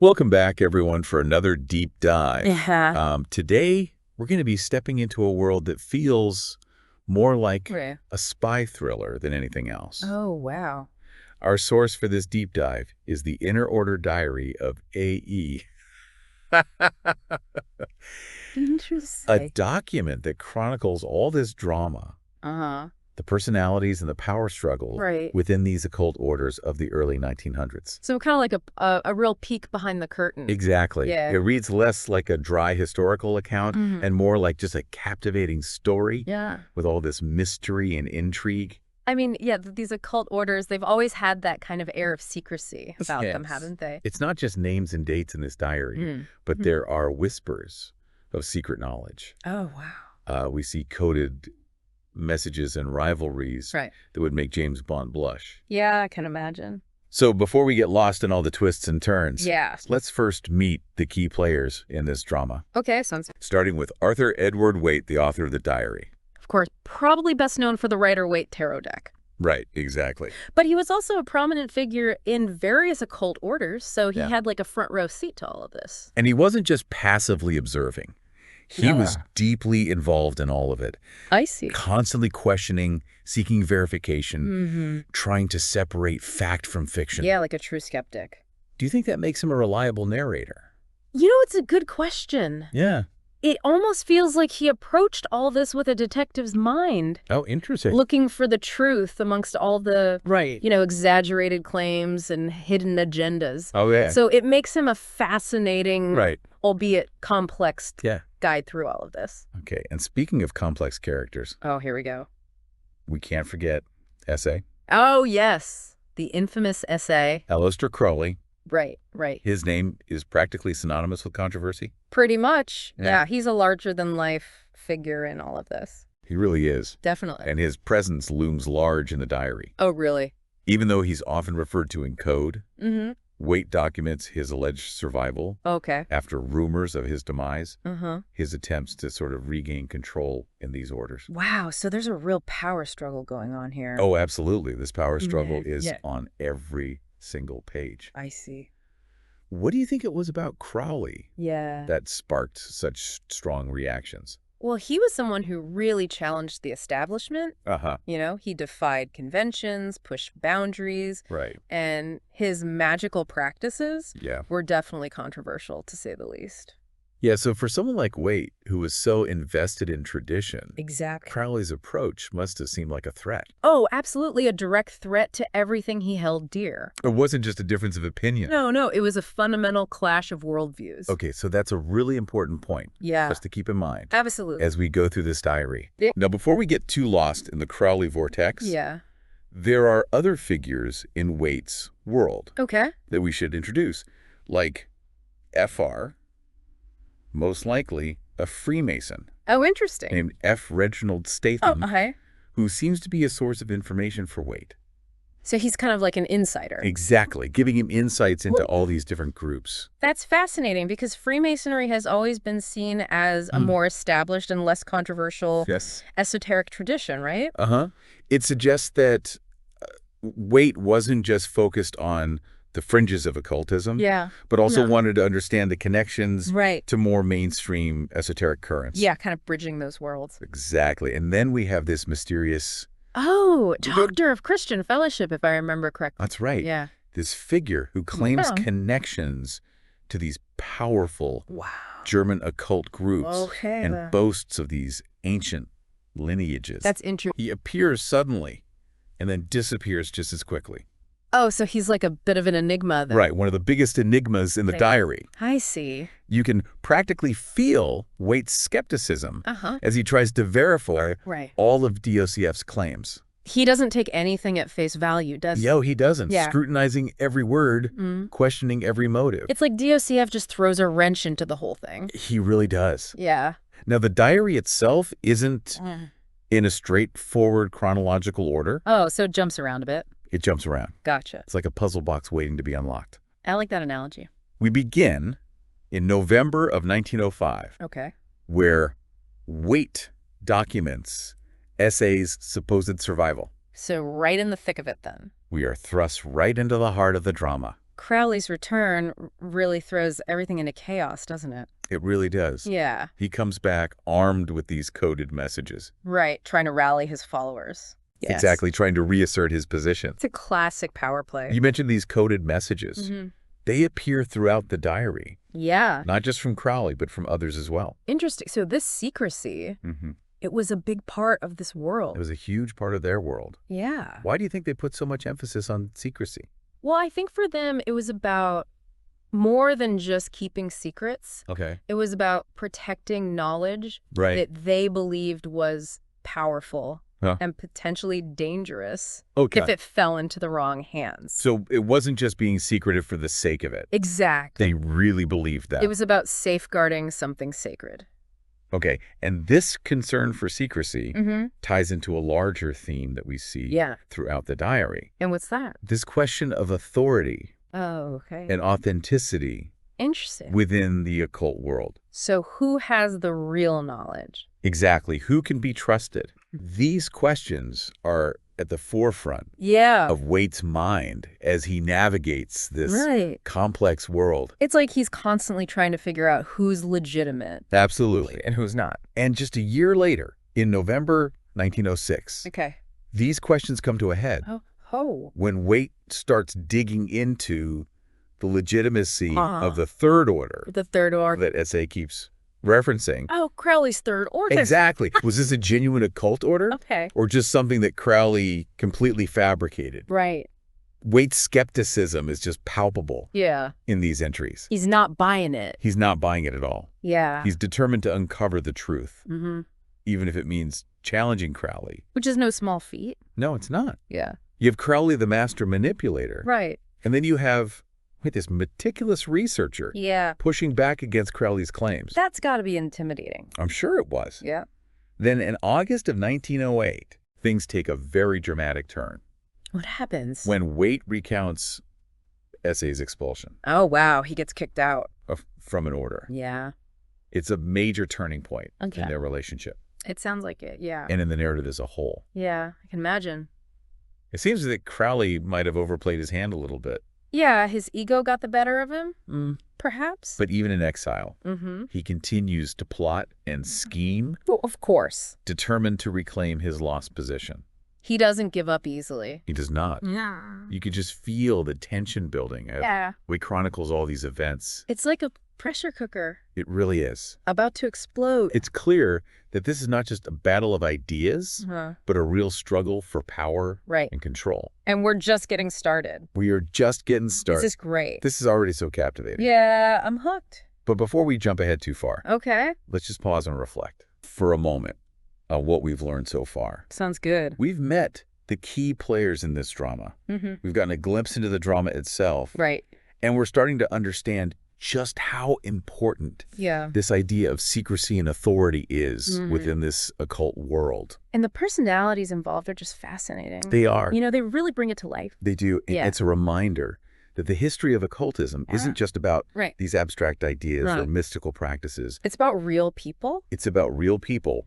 Welcome back, everyone, for another deep dive. Yeah. Today, we're going to be stepping into a world that feels more like Right. a spy thriller than anything else. Oh, wow. Our source for this deep dive is the Inner-Order Diary of A.E., a Interesting. document that chronicles all this drama, Uh-huh. the personalities and the power struggle Right. within these occult orders of the early 1900s. So kind of like a real peek behind the curtain. Exactly. Yeah. It reads less like a dry historical account and more like just a captivating story Yeah. with all this mystery and intrigue. I mean, yeah, these occult orders, they've always had that kind of air of secrecy about them, Yes. haven't they? It's not just names and dates in this diary, but there are whispers of secret knowledge. Oh, wow. We see coded messages and rivalries Right. that would make James Bond blush. Yeah, I can imagine. So before we get lost in all the twists and turns, Yeah. let's first meet the key players in this drama. Okay, sounds Starting with Arthur Edward Waite, the author of the diary. Of course, probably best known for the Rider-Waite tarot deck. Right, exactly. But he was also a prominent figure in various occult orders, so he had like a front row seat to all of this. And he wasn't just passively observing. He was deeply involved in all of it, I see. constantly questioning, seeking verification, trying to separate fact from fiction. Yeah, like a true skeptic. Do you think that makes him a reliable narrator? You know, it's a good question. Yeah. It almost feels like he approached all this with a detective's mind, Oh, interesting. looking for the truth amongst all the, Right. exaggerated claims and hidden agendas. Oh, yeah. So it makes him a fascinating, Right. albeit complex Yeah. guide through all of this. Okay, and speaking of complex characters, Oh, here we go. we can't forget S.A. Oh, yes. The infamous essay. Aleister Crowley. Right, right. His name is practically synonymous with controversy. Pretty much. Yeah. Yeah, he's a larger-than-life figure in all of this. He really is. Definitely. And his presence looms large in the diary. Oh, really? Even though he's often referred to in code, Mm-hmm. Waite documents his alleged survival Okay. after rumors of his demise, Uh-huh. his attempts to sort of regain control in these orders. Wow, so there's a real power struggle going on here. Oh, absolutely. This power struggle is Yeah. on every single page. I see. What do you think it was about Crowley Yeah. that sparked such strong reactions? Well, he was someone who really challenged the establishment. Uh-huh. He defied conventions, pushed boundaries, Right. and his magical practices Yeah. were definitely controversial, to say the least. Yeah, so for someone like Waite, who was so invested in tradition, Exactly. Crowley's approach must have seemed like a threat. Oh, absolutely a direct threat to everything he held dear. It wasn't just a difference of opinion. No, it was a fundamental clash of worldviews. Okay, so that's a really important point Yeah. for us to keep in mind Absolutely. as we go through this diary. Yeah. Now, before we get too lost in the Crowley vortex, Yeah. there are other figures in Waite's world Okay. that we should introduce, like Fr, most likely a Freemason, Oh, interesting. named F. Reginald Oh, Statham, okay. who seems to be a source of information for Waite. So he's kind of like an insider. Exactly, giving him insights into all these different groups. That's fascinating because Freemasonry has always been seen as a more established and less controversial Yes. esoteric tradition, right? Uh-huh. It suggests that Waite wasn't just focused on the fringes of occultism, Yeah. but also wanted to understand the connections Right. to more mainstream esoteric currents. Yeah, kind of bridging those worlds. Exactly. And then we have this mysterious, Oh, Doctor of Christian Fellowship, if I remember correctly. that's right, Yeah. this figure who claims Yeah. connections to these powerful Wow. German occult groups Okay. and boasts of these ancient lineages. That's interesting. He appears suddenly and then disappears just as quickly. Oh, so he's like a bit of an enigma then. Right, one of the biggest enigmas in the diary. I see. You can practically feel Waite's skepticism Uh-huh. as he tries to verify Right. all of DOCF's claims. He doesn't take anything at face value, does he? Yo, he doesn't. Yeah. Scrutinizing every word, questioning every motive. It's like DOCF just throws a wrench into the whole thing. He really does. Yeah. Now, the diary itself isn't in a straightforward chronological order. Oh, so it jumps around a bit. It jumps around. Gotcha. It's like a puzzle box waiting to be unlocked. I like that analogy. We begin in November of 1905, Okay. where Waite documents S.A.'s supposed survival. So right in the thick of it then. We are thrust right into the heart of the drama. Crowley's return really throws everything into chaos, doesn't it? It really does. Yeah. He comes back armed with these coded messages. Right, trying to rally his followers. Yes. Exactly, trying to reassert his position. It's a classic power play. You mentioned these coded messages. They appear throughout the diary. Yeah. Not just from Crowley, but from others as well. Interesting. So this secrecy, it was a big part of this world. It was a huge part of their world. Yeah. Why do you think they put so much emphasis on secrecy? Well, I think for them, it was about more than just keeping secrets. Okay. It was about protecting knowledge Right. that they believed was powerful and potentially dangerous if it fell into the wrong hands. So it wasn't just being secretive for the sake of it. Exactly. They really believed that. It was about safeguarding something sacred. Okay. And this concern for secrecy ties into a larger theme that we see throughout the diary. And what's that? This question of authority and authenticity Interesting. within the occult world. So who has the real knowledge? Exactly. Who can be trusted? These questions are at the forefront of Waite's mind as he navigates this complex world. It's like he's constantly trying to figure out who's legitimate. Absolutely. And who's not. And just a year later, in November 1906, these questions come to a head when Waite starts digging into the legitimacy of the Third Order. The Third Order. That SA keeps referencing. Oh, Crowley's Third Order. Exactly. Was this a genuine occult order? Or just something that Crowley completely fabricated? Right. Waite's skepticism is just palpable in these entries. He's not buying it. He's not buying it at all. Yeah. He's determined to uncover the truth, even if it means challenging Crowley. Which is no small feat. No, it's not. Yeah. You have Crowley, the master manipulator. Right. And then you have this meticulous researcher pushing back against Crowley's claims. That's got to be intimidating. I'm sure it was. Yeah. Then in August of 1908, things take a very dramatic turn. What happens? When Waite recounts SA's expulsion. Oh, wow. He gets kicked out. From an order. Yeah. It's a major turning point in their relationship. It sounds like it, yeah. And in the narrative as a whole. Yeah, I can imagine. It seems that Crowley might have overplayed his hand a little bit. Yeah, his ego got the better of him, perhaps. But even in exile, he continues to plot and scheme. Well, of course. Determined to reclaim his lost position. He doesn't give up easily. He does not. Yeah. You could just feel the tension building. We chronicles all these events. It's like a pressure cooker. It really is. About to explode. It's clear that this is not just a battle of ideas, but a real struggle for power and control. And we're just getting started. We are just getting started. This is great. This is already so captivating. Yeah, I'm hooked. But before we jump ahead too far, let's just pause and reflect for a moment on what we've learned so far. Sounds good. We've met the key players in this drama. We've gotten a glimpse into the drama itself. Right. And we're starting to understand just how important this idea of secrecy and authority is within this occult world. And the personalities involved are just fascinating. They are. You know, they really bring it to life. They do. Yeah. It's a reminder that the history of occultism isn't just about these abstract ideas or mystical practices. It's about real people. It's about real people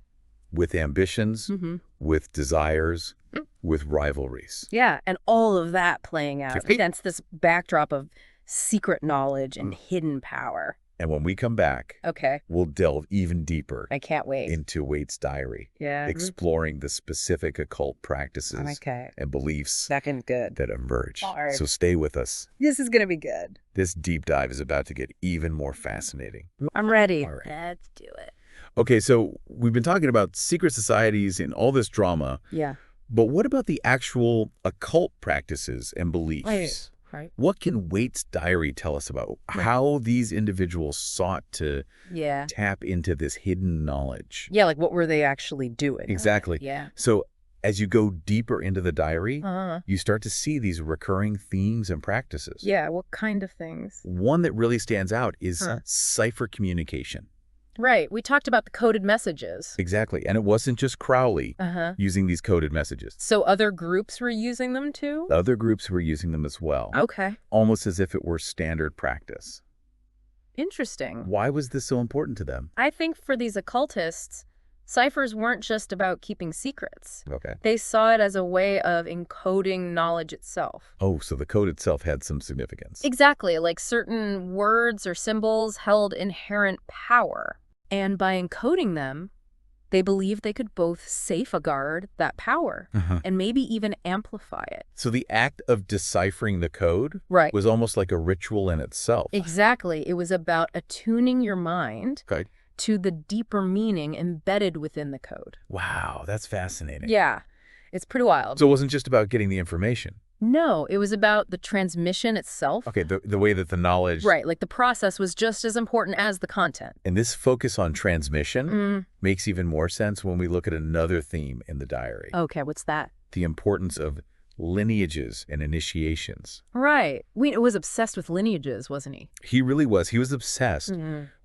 with ambitions, with desires, with rivalries. Yeah, and all of that playing out against this backdrop of secret knowledge and hidden power. And when we come back, we'll delve even deeper. I can't wait. Into Waite's diary. Yeah. Exploring the specific occult practices and beliefs that emerge. Hard. So stay with us. This is going to be good. This deep dive is about to get even more fascinating. I'm ready. All right. Let's do it. Okay, so we've been talking about secret societies and all this drama. Yeah. But what about the actual occult practices and beliefs? Right. What can Waite's diary tell us about how these individuals sought to tap into this hidden knowledge? Yeah, like what were they actually doing? Exactly. Yeah. So as you go deeper into the diary, you start to see these recurring themes and practices. Yeah, what kind of things? One that really stands out is cipher communication. Right. We talked about the coded messages. Exactly. And it wasn't just Crowley using these coded messages. So other groups were using them too? Other groups were using them as well. Okay. Almost as if it were standard practice. Interesting. Why was this so important to them? I think for these occultists, Ciphers weren't just about keeping secrets. Okay. They saw it as a way of encoding knowledge itself. Oh, so the code itself had some significance. Exactly, like certain words or symbols held inherent power. And by encoding them, they believed they could both safeguard that power and maybe even amplify it. So the act of deciphering the code was almost like a ritual in itself. Exactly. It was about attuning your mind to the deeper meaning embedded within the code. Wow, that's fascinating. Yeah, it's pretty wild. So it wasn't just about getting the information. No, it was about the transmission itself. Okay, the way that the knowledge... Right, like the process was just as important as the content. And this focus on transmission makes even more sense when we look at another theme in the diary. Okay, what's that? The importance of lineages and initiations. Right. Waite was obsessed with lineages, wasn't he? He really was. He was obsessed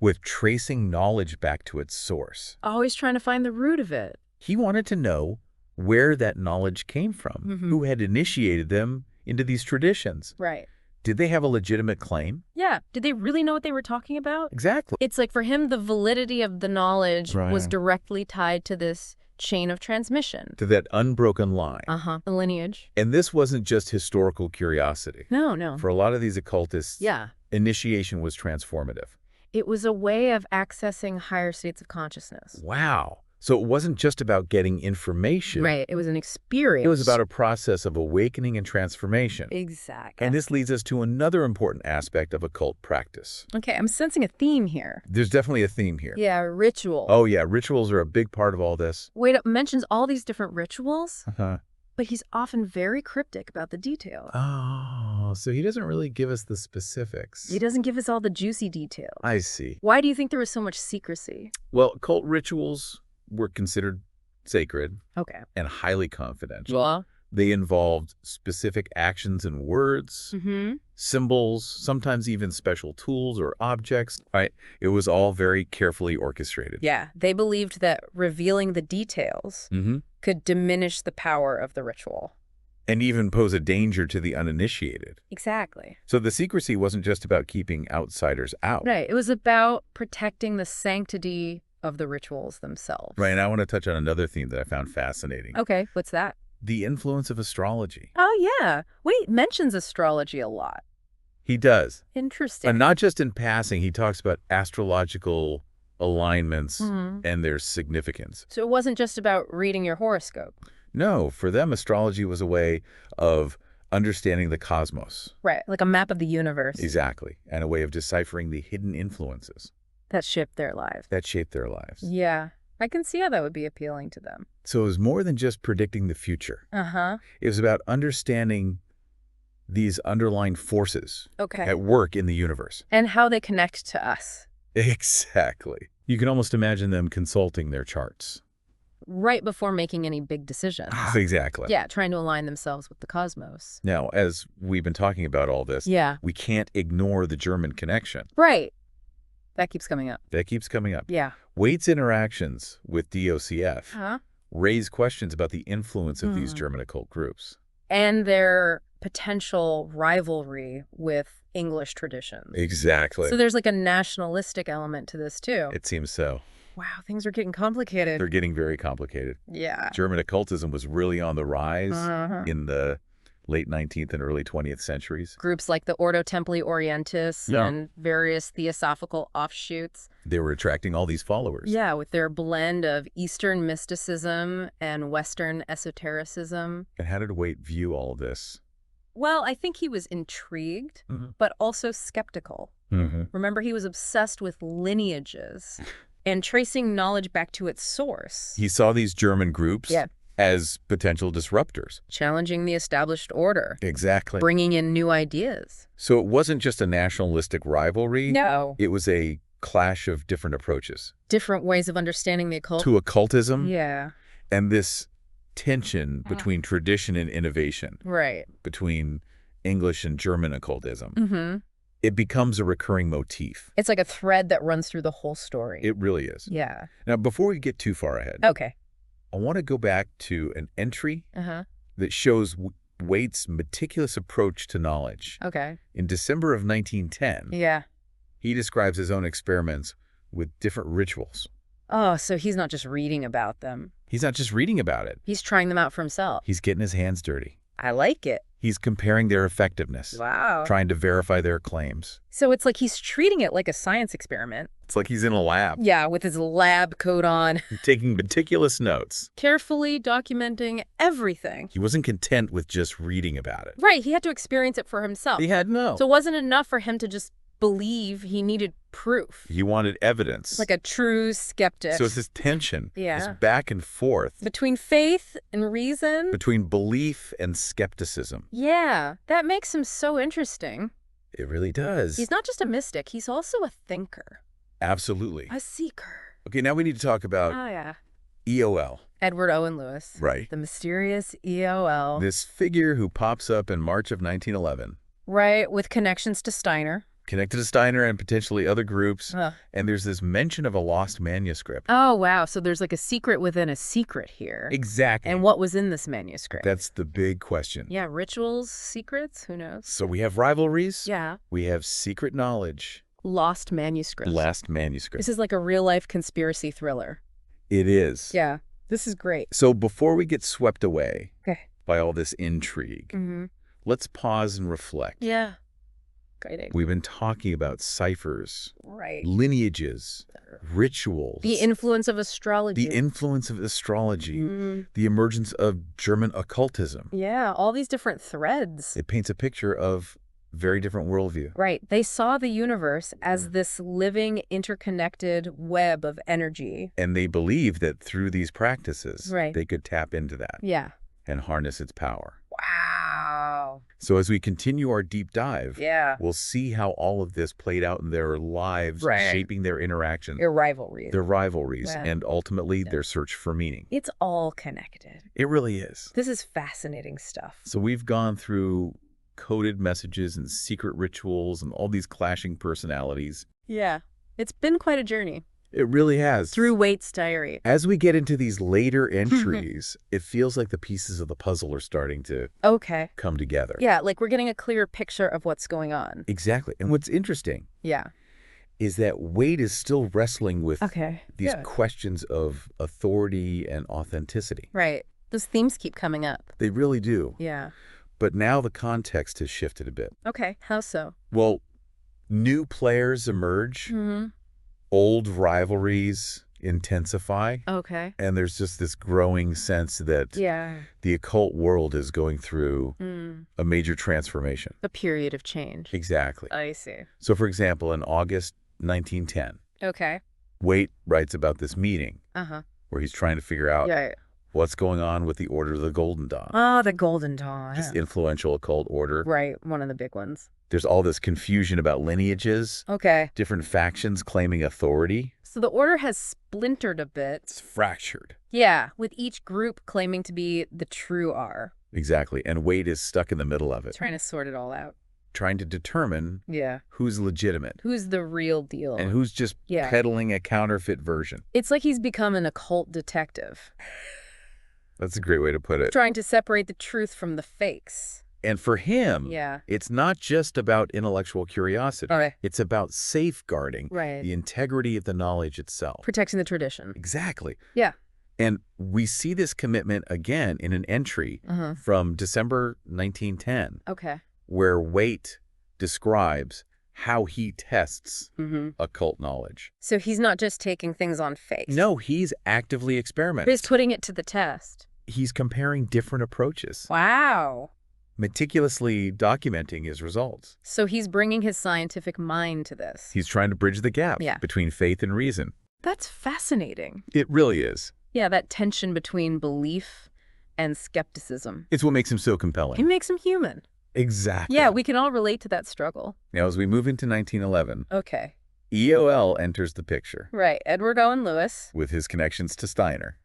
with tracing knowledge back to its source. Always trying to find the root of it. He wanted to know where that knowledge came from, who had initiated them into these traditions. Right. Did they have a legitimate claim? Yeah. Did they really know what they were talking about? Exactly. It's like for him, the validity of the knowledge was directly tied to this chain of transmission. To that unbroken line. The lineage. And this wasn't just historical curiosity. No. For a lot of these occultists, initiation was transformative. It was a way of accessing higher states of consciousness. Wow. So it wasn't just about getting information. Right. It was an experience. It was about a process of awakening and transformation. Exactly. And this leads us to another important aspect of occult practice. Okay, I'm sensing a theme here. There's definitely a theme here. Yeah, ritual. Oh, yeah. Rituals are a big part of all this. Waite mentions all these different rituals, but he's often very cryptic about the details. Oh, so he doesn't really give us the specifics. He doesn't give us all the juicy details. I see. Why do you think there was so much secrecy? Well, cult rituals were considered sacred and highly confidential. They involved specific actions and words, symbols, sometimes even special tools or objects. Right? It was all very carefully orchestrated. Yeah, they believed that revealing the details could diminish the power of the ritual. And even pose a danger to the uninitiated. Exactly. So the secrecy wasn't just about keeping outsiders out. Right. It was about protecting the sanctity of the rituals themselves. Right, and I want to touch on another theme that I found fascinating. Okay, what's that? The influence of astrology. Oh, yeah. Waite mentions astrology a lot. He does. Interesting. And not just in passing, he talks about astrological alignments and their significance. So it wasn't just about reading your horoscope. No, for them, astrology was a way of understanding the cosmos. Right, like a map of the universe. Exactly, and a way of deciphering the hidden influences. That shaped their lives. That shaped their lives. Yeah, I can see how that would be appealing to them. So it was more than just predicting the future. It was about understanding these underlying forces at work in the universe. And how they connect to us. Exactly. You can almost imagine them consulting their charts. Right before making any big decisions. Exactly. Yeah, trying to align themselves with the cosmos. Now, as we've been talking about all this, we can't ignore the German connection. Right. That keeps coming up. That keeps coming up. Yeah. Waite's interactions with DOCF raise questions about the influence of these German occult groups. And their potential rivalry with English traditions. Exactly. So there's like a nationalistic element to this too. It seems so. Wow, things are getting complicated. They're getting very complicated. Yeah. German occultism was really on the rise in the late 19th and early 20th centuries. Groups like the Ordo Templi Orientis and various theosophical offshoots. They were attracting all these followers. Yeah, with their blend of Eastern mysticism and Western esotericism. And how did Waite view all of this? Well, I think he was intrigued, but also skeptical. Remember, he was obsessed with lineages and tracing knowledge back to its source. He saw these German groups as potential disruptors. Challenging the established order. Exactly. Bringing in new ideas. So it wasn't just a nationalistic rivalry. No. It was a clash of different approaches. Different ways of understanding the occult. To occultism. Yeah. And this tension between tradition and innovation. Right. Between English and German occultism. It becomes a recurring motif. It's like a thread that runs through the whole story. It really is. Yeah. Now, before we get too far ahead. Okay. I want to go back to an entry that shows Waite's meticulous approach to knowledge. Okay. In December of 1910, yeah, he describes his own experiments with different rituals. Oh, so he's not just reading about them. He's not just reading about it. He's trying them out for himself. He's getting his hands dirty. I like it. He's comparing their effectiveness. Wow. Trying to verify their claims. So it's like he's treating it like a science experiment. It's like he's in a lab. Yeah, with his lab coat on. Taking meticulous notes. Carefully documenting everything. He wasn't content with just reading about it. Right, he had to experience it for himself. He had no. So it wasn't enough for him to just believe. He needed proof. He wanted evidence. Like a true skeptic. So it's this tension. Yeah. This back and forth. Between faith and reason. Between belief and skepticism. Yeah, that makes him so interesting. It really does. He's not just a mystic, he's also a thinker. Absolutely. A seeker. Okay, now we need to talk about EOL. Edward Owen Lewis. Right. The mysterious EOL. This figure who pops up in March of 1911. Right, with connections to Steiner. Connected to Steiner and potentially other groups. And there's this mention of a lost manuscript. Oh, wow. So there's like a secret within a secret here. Exactly. And what was in this manuscript? That's the big question. Yeah, rituals, secrets, who knows? So we have rivalries. Yeah. We have secret knowledge. Lost manuscripts. Lost manuscripts. This is like a real-life conspiracy thriller. It is. Yeah. This is great. So before we get swept away by all this intrigue, let's pause and reflect. Yeah. Guiding. We've been talking about ciphers, right, lineages, rituals. The influence of astrology. The influence of astrology. The emergence of German occultism. Yeah, all these different threads. It paints a picture of very different worldview. Right. They saw the universe as this living, interconnected web of energy. And they believed that through these practices, right, they could tap into that. Yeah. And harness its power. Wow. So as we continue our deep dive, we'll see how all of this played out in their lives, shaping their interactions. Their rivalries. Their rivalries, and ultimately their search for meaning. It's all connected. It really is. This is fascinating stuff. So we've gone through coded messages and secret rituals and all these clashing personalities. Yeah. It's been quite a journey. It really has. Through Waite's diary. As we get into these later entries, it feels like the pieces of the puzzle are starting to come together. Yeah, like we're getting a clearer picture of what's going on. Exactly. And what's interesting is that Waite is still wrestling with these questions of authority and authenticity. Right. Those themes keep coming up. They really do. Yeah. But now the context has shifted a bit. Okay. How so? Well, new players emerge. Old rivalries intensify. Okay. And there's just this growing sense that the occult world is going through a major transformation. A period of change. Exactly. I see. So, for example, in August 1910, Waite writes about this meeting where he's trying to figure out what's going on with the Order of the Golden Dawn. Oh, the Golden Dawn. This influential occult order. Right. One of the big ones. There's all this confusion about lineages. Different factions claiming authority. So the order has splintered a bit. It's fractured. Yeah, with each group claiming to be the true R. Exactly. And Waite is stuck in the middle of it. Trying to sort it all out. Trying to determine who's legitimate. Who's the real deal. And who's just peddling a counterfeit version. It's like he's become an occult detective. That's a great way to put it. Trying to separate the truth from the fakes. And for him, it's not just about intellectual curiosity. It's about safeguarding the integrity of the knowledge itself. Protecting the tradition. Exactly. Yeah. And we see this commitment again in an entry from December 1910, where Waite describes how he tests occult knowledge. So he's not just taking things on faith. No, he's actively experimenting. He's putting it to the test. He's comparing different approaches. Wow. Meticulously documenting his results. So he's bringing his scientific mind to this. He's trying to bridge the gap between faith and reason. That's fascinating. It really is. Yeah, that tension between belief and skepticism. It's what makes him so compelling. It makes him human. Exactly. Yeah, we can all relate to that struggle. Now, as we move into 1911, EOL enters the picture. Right, Edward Owen Lewis. With his connections to Steiner.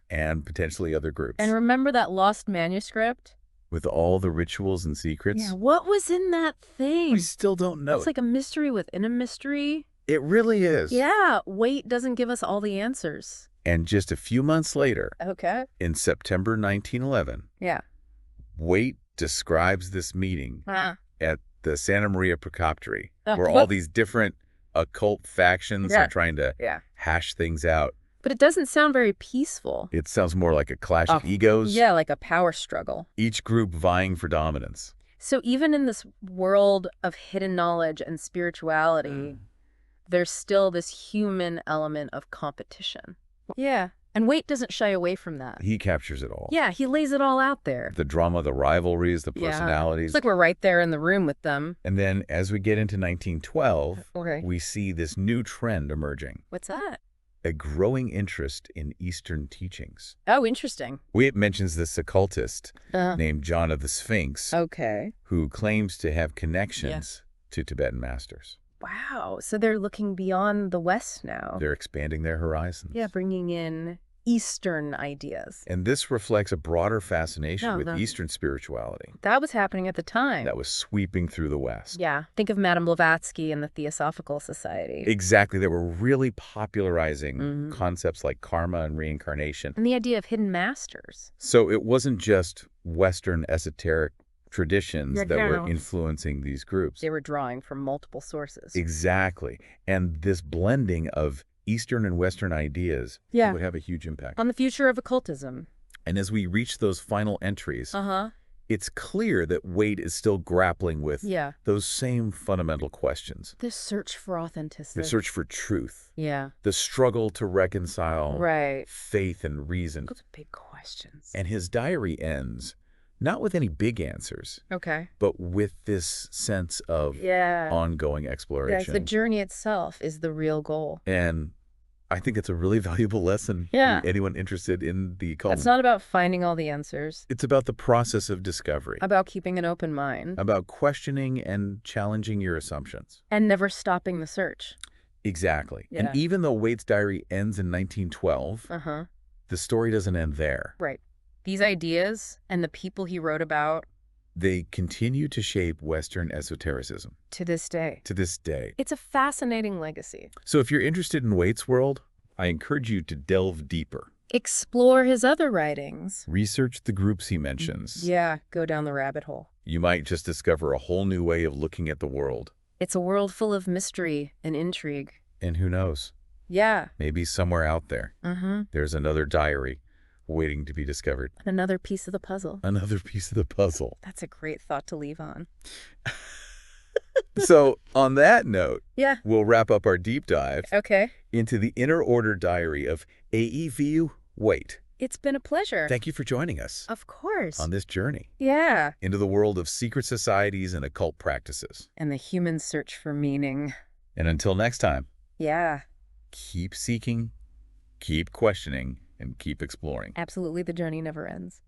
And potentially other groups. And remember that lost manuscript? With all the rituals and secrets. Yeah, what was in that thing? We still don't know. It's like a mystery within a mystery. It really is. Yeah, Waite doesn't give us all the answers. And just a few months later, in September 1911, Waite describes this meeting at the Santa Maria Procoptery, where all these different occult factions are trying to hash things out. But it doesn't sound very peaceful. It sounds more like a clash of egos. Yeah, like a power struggle. Each group vying for dominance. So even in this world of hidden knowledge and spirituality, there's still this human element of competition. Yeah. And Waite doesn't shy away from that. He captures it all. Yeah, he lays it all out there. The drama, the rivalries, the personalities. It's like we're right there in the room with them. And then as we get into 1912, we see this new trend emerging. What's that? A growing interest in Eastern teachings. Oh, interesting. Waite mentions this occultist named John of the Sphinx, who claims to have connections to Tibetan masters. Wow. So they're looking beyond the West now. They're expanding their horizons. Yeah, bringing in Eastern ideas. And this reflects a broader fascination with Eastern spirituality. That was happening at the time. That was sweeping through the West. Yeah. Think of Madame Blavatsky and the Theosophical Society. Exactly. They were really popularizing concepts like karma and reincarnation. And the idea of hidden masters. So it wasn't just Western esoteric traditions that were influencing these groups. They were drawing from multiple sources. Exactly. And this blending of Eastern and Western ideas would have a huge impact on the future of occultism. And as we reach those final entries, it's clear that Waite is still grappling with those same fundamental questions. The search for authenticity. The search for truth. Yeah. The struggle to reconcile faith and reason. Those are big questions. And his diary ends not with any big answers, but with this sense of ongoing exploration. Yeah, the journey itself is the real goal. And I think it's a really valuable lesson for anyone interested in the occult. It's not about finding all the answers. It's about the process of discovery. About keeping an open mind. About questioning and challenging your assumptions. And never stopping the search. Exactly. Yeah. And even though Waite's diary ends in 1912, the story doesn't end there. Right. These ideas and the people he wrote about, they continue to shape Western esotericism. To this day. To this day. It's a fascinating legacy. So if you're interested in Waite's world, I encourage you to delve deeper. Explore his other writings. Research the groups he mentions. Yeah, go down the rabbit hole. You might just discover a whole new way of looking at the world. It's a world full of mystery and intrigue. And who knows? Yeah. Maybe somewhere out there, there's another diary waiting to be discovered. Another piece of the puzzle. Another piece of the puzzle. That's a great thought to leave on. So on that note, we'll wrap up our deep dive into the Inner Order Diary of A.E.V. Waite. It's been a pleasure. Thank you for joining us. Of course. On this journey. Yeah. Into the world of secret societies and occult practices. And the human search for meaning. And until next time. Yeah. Keep seeking, keep questioning, and keep exploring. Absolutely, the journey never ends.